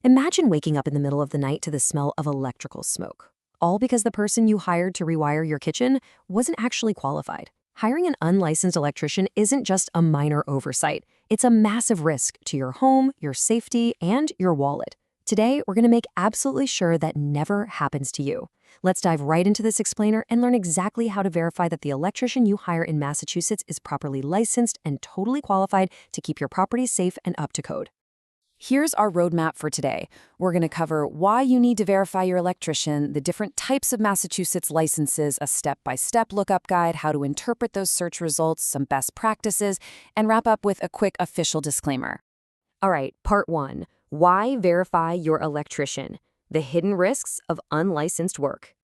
Imagine waking up in the middle of the night to the smell of electrical smoke, all because the person you hired to rewire your kitchen wasn't actually qualified. Hiring an unlicensed electrician isn't just a minor oversight. It's a massive risk to your home, your safety, and your wallet. Today, we're going to make absolutely sure that never happens to you. Let's dive right into this explainer and learn exactly how to verify that the electrician you hire in Massachusetts is properly licensed and totally qualified to keep your property safe and up to code. Here's our roadmap for today. We're going to cover why you need to verify your electrician, the different types of Massachusetts licenses, a step-by-step lookup guide, how to interpret those search results, some best practices, and wrap up with a quick official disclaimer. All right, part 1. Why verify your electrician? The hidden risks of unlicensed work.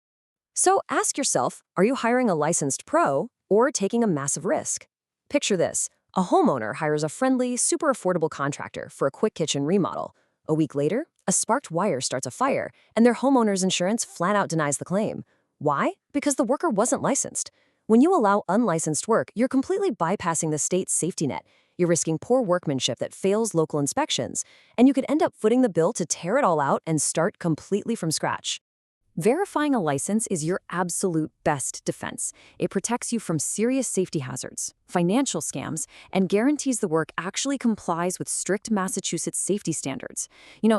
So ask yourself, are you hiring a licensed pro or taking a massive risk? Picture this. A homeowner hires a friendly, super affordable contractor for a quick kitchen remodel. A week later, a sparked wire starts a fire, and their homeowner's insurance flat out denies the claim. Why? Because the worker wasn't licensed. When you allow unlicensed work, you're completely bypassing the state's safety net. You're risking poor workmanship that fails local inspections, and you could end up footing the bill to tear it all out and start completely from scratch. Verifying a license is your absolute best defense. It protects you from serious safety hazards, financial scams, and guarantees the work actually complies with strict Massachusetts safety standards.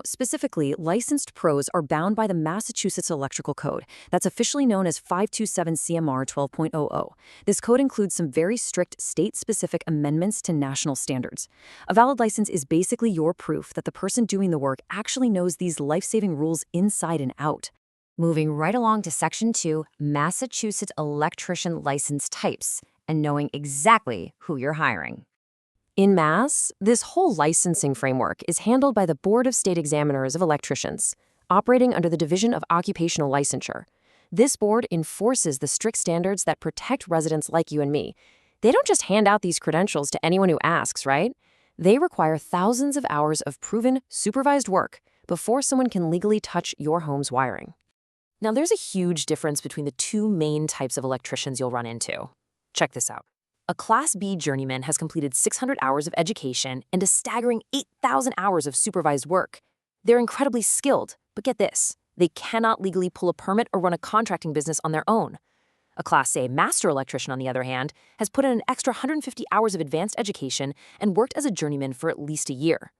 Specifically, licensed pros are bound by the Massachusetts Electrical Code, that's officially known as 527 CMR 12.00. This code includes some very strict state-specific amendments to national standards. A valid license is basically your proof that the person doing the work actually knows these life-saving rules inside and out. Moving right along to Section 2, Massachusetts Electrician License Types, and knowing exactly who you're hiring. In Mass, this whole licensing framework is handled by the Board of State Examiners of Electricians, operating under the Division of Occupational Licensure. This board enforces the strict standards that protect residents like you and me. They don't just hand out these credentials to anyone who asks, right? They require thousands of hours of proven, supervised work before someone can legally touch your home's wiring. Now, there's a huge difference between the two main types of electricians you'll run into. Check this out. A Class B journeyman has completed 600 hours of education and a staggering 8,000 hours of supervised work. They're incredibly skilled, but get this, they cannot legally pull a permit or run a contracting business on their own. A Class A master electrician, on the other hand, has put in an extra 150 hours of advanced education and worked as a journeyman for at least a year.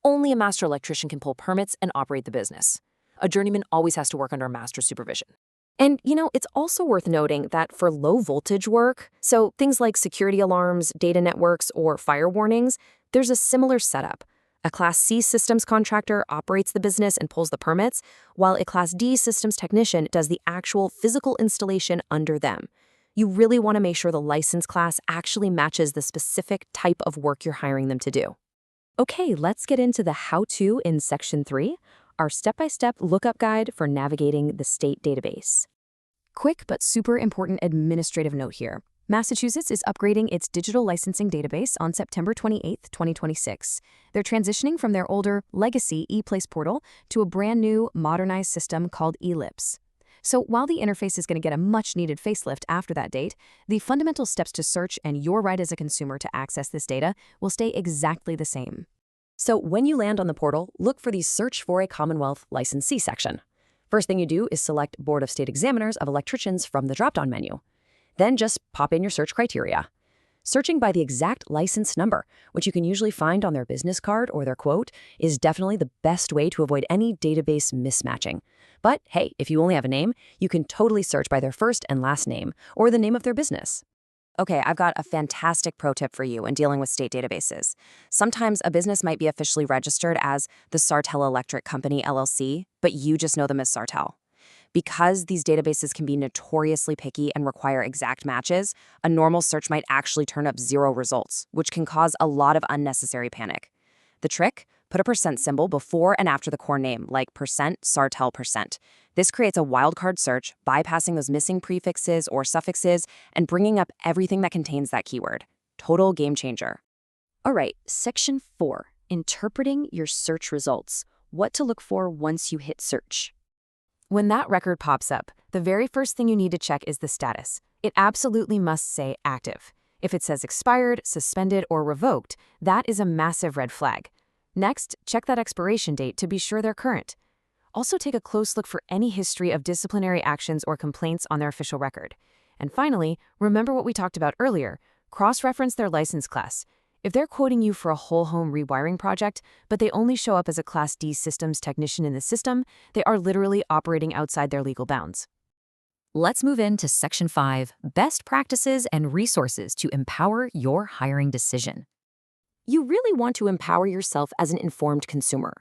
Only a master electrician can pull permits and operate the business. A journeyman always has to work under a master's supervision. And, it's also worth noting that for low-voltage work, so things like security alarms, data networks, or fire warnings, there's a similar setup. A Class C systems contractor operates the business and pulls the permits, while a Class D systems technician does the actual physical installation under them. You really want to make sure the license class actually matches the specific type of work you're hiring them to do. Okay, let's get into the how-to in Section 3. Our step-by-step lookup guide for navigating the state database. Quick but super important administrative note here. Massachusetts is upgrading its digital licensing database on September 28, 2026. They're transitioning from their older legacy ePlace portal to a brand new modernized system called eLips. So while the interface is going to get a much-needed facelift after that date, the fundamental steps to search and your right as a consumer to access this data will stay exactly the same. So when you land on the portal, look for the Search for a Commonwealth Licensee section. First thing you do is select Board of State Examiners of Electricians from the drop-down menu. Then just pop in your search criteria. Searching by the exact license number, which you can usually find on their business card or their quote, is definitely the best way to avoid any database mismatching. But hey, if you only have a name, you can totally search by their first and last name or the name of their business. Okay, I've got a fantastic pro tip for you in dealing with state databases. Sometimes a business might be officially registered as the Sartell Electric Company, LLC, but you just know them as Sartell. Because these databases can be notoriously picky and require exact matches, a normal search might actually turn up 0 results, which can cause a lot of unnecessary panic. The trick? Put a percent symbol before and after the core name, like %Sartell%. This creates a wildcard search, bypassing those missing prefixes or suffixes and bringing up everything that contains that keyword. Total game changer. All right, Section 4, Interpreting your search results. What to look for once you hit search. When that record pops up, the very first thing you need to check is the status. It absolutely must say active. If it says expired, suspended, or revoked, that is a massive red flag. Next, check that expiration date to be sure they're current. Also, take a close look for any history of disciplinary actions or complaints on their official record. And finally, remember what we talked about earlier. Cross-reference their license class. If they're quoting you for a whole home rewiring project, but they only show up as a Class D systems technician in the system, they are literally operating outside their legal bounds. Let's move into Section 5, Best Practices and Resources to Empower Your Hiring Decision. You really want to empower yourself as an informed consumer.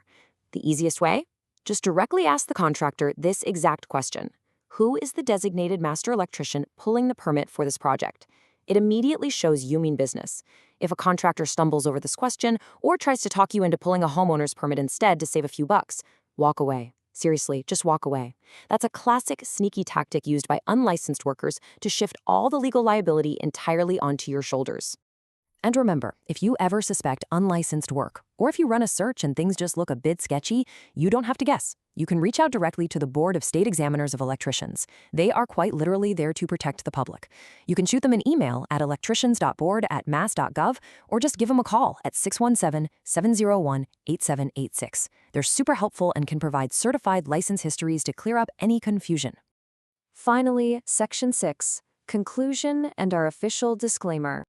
The easiest way? Just directly ask the contractor this exact question. Who is the designated master electrician pulling the permit for this project? It immediately shows you mean business. If a contractor stumbles over this question or tries to talk you into pulling a homeowner's permit instead to save a few bucks, walk away. Seriously, just walk away. That's a classic sneaky tactic used by unlicensed workers to shift all the legal liability entirely onto your shoulders. And remember, if you ever suspect unlicensed work, or if you run a search and things just look a bit sketchy, you don't have to guess. You can reach out directly to the Board of State Examiners of Electricians. They are quite literally there to protect the public. You can shoot them an email at electricians.board@mass.gov or just give them a call at 617-701-8786. They're super helpful and can provide certified license histories to clear up any confusion. Finally, Section 6, Conclusion and our official disclaimer.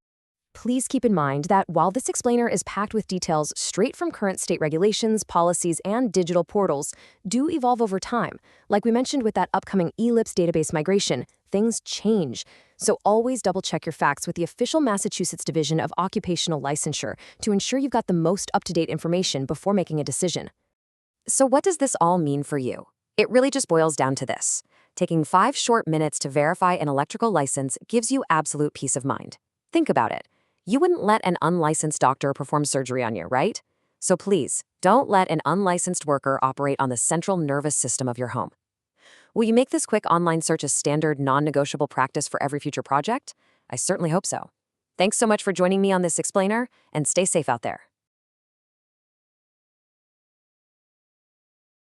Please keep in mind that while this explainer is packed with details straight from current state regulations, policies, and digital portals, do evolve over time. Like we mentioned with that upcoming ELIPS database migration, things change. So always double-check your facts with the official Massachusetts Division of Occupational Licensure to ensure you've got the most up-to-date information before making a decision. So what does this all mean for you? It really just boils down to this. Taking 5 short minutes to verify an electrical license gives you absolute peace of mind. Think about it. You wouldn't let an unlicensed doctor perform surgery on you, right? So please, don't let an unlicensed worker operate on the central nervous system of your home. Will you make this quick online search a standard, non-negotiable practice for every future project? I certainly hope so. Thanks so much for joining me on this explainer, and stay safe out there.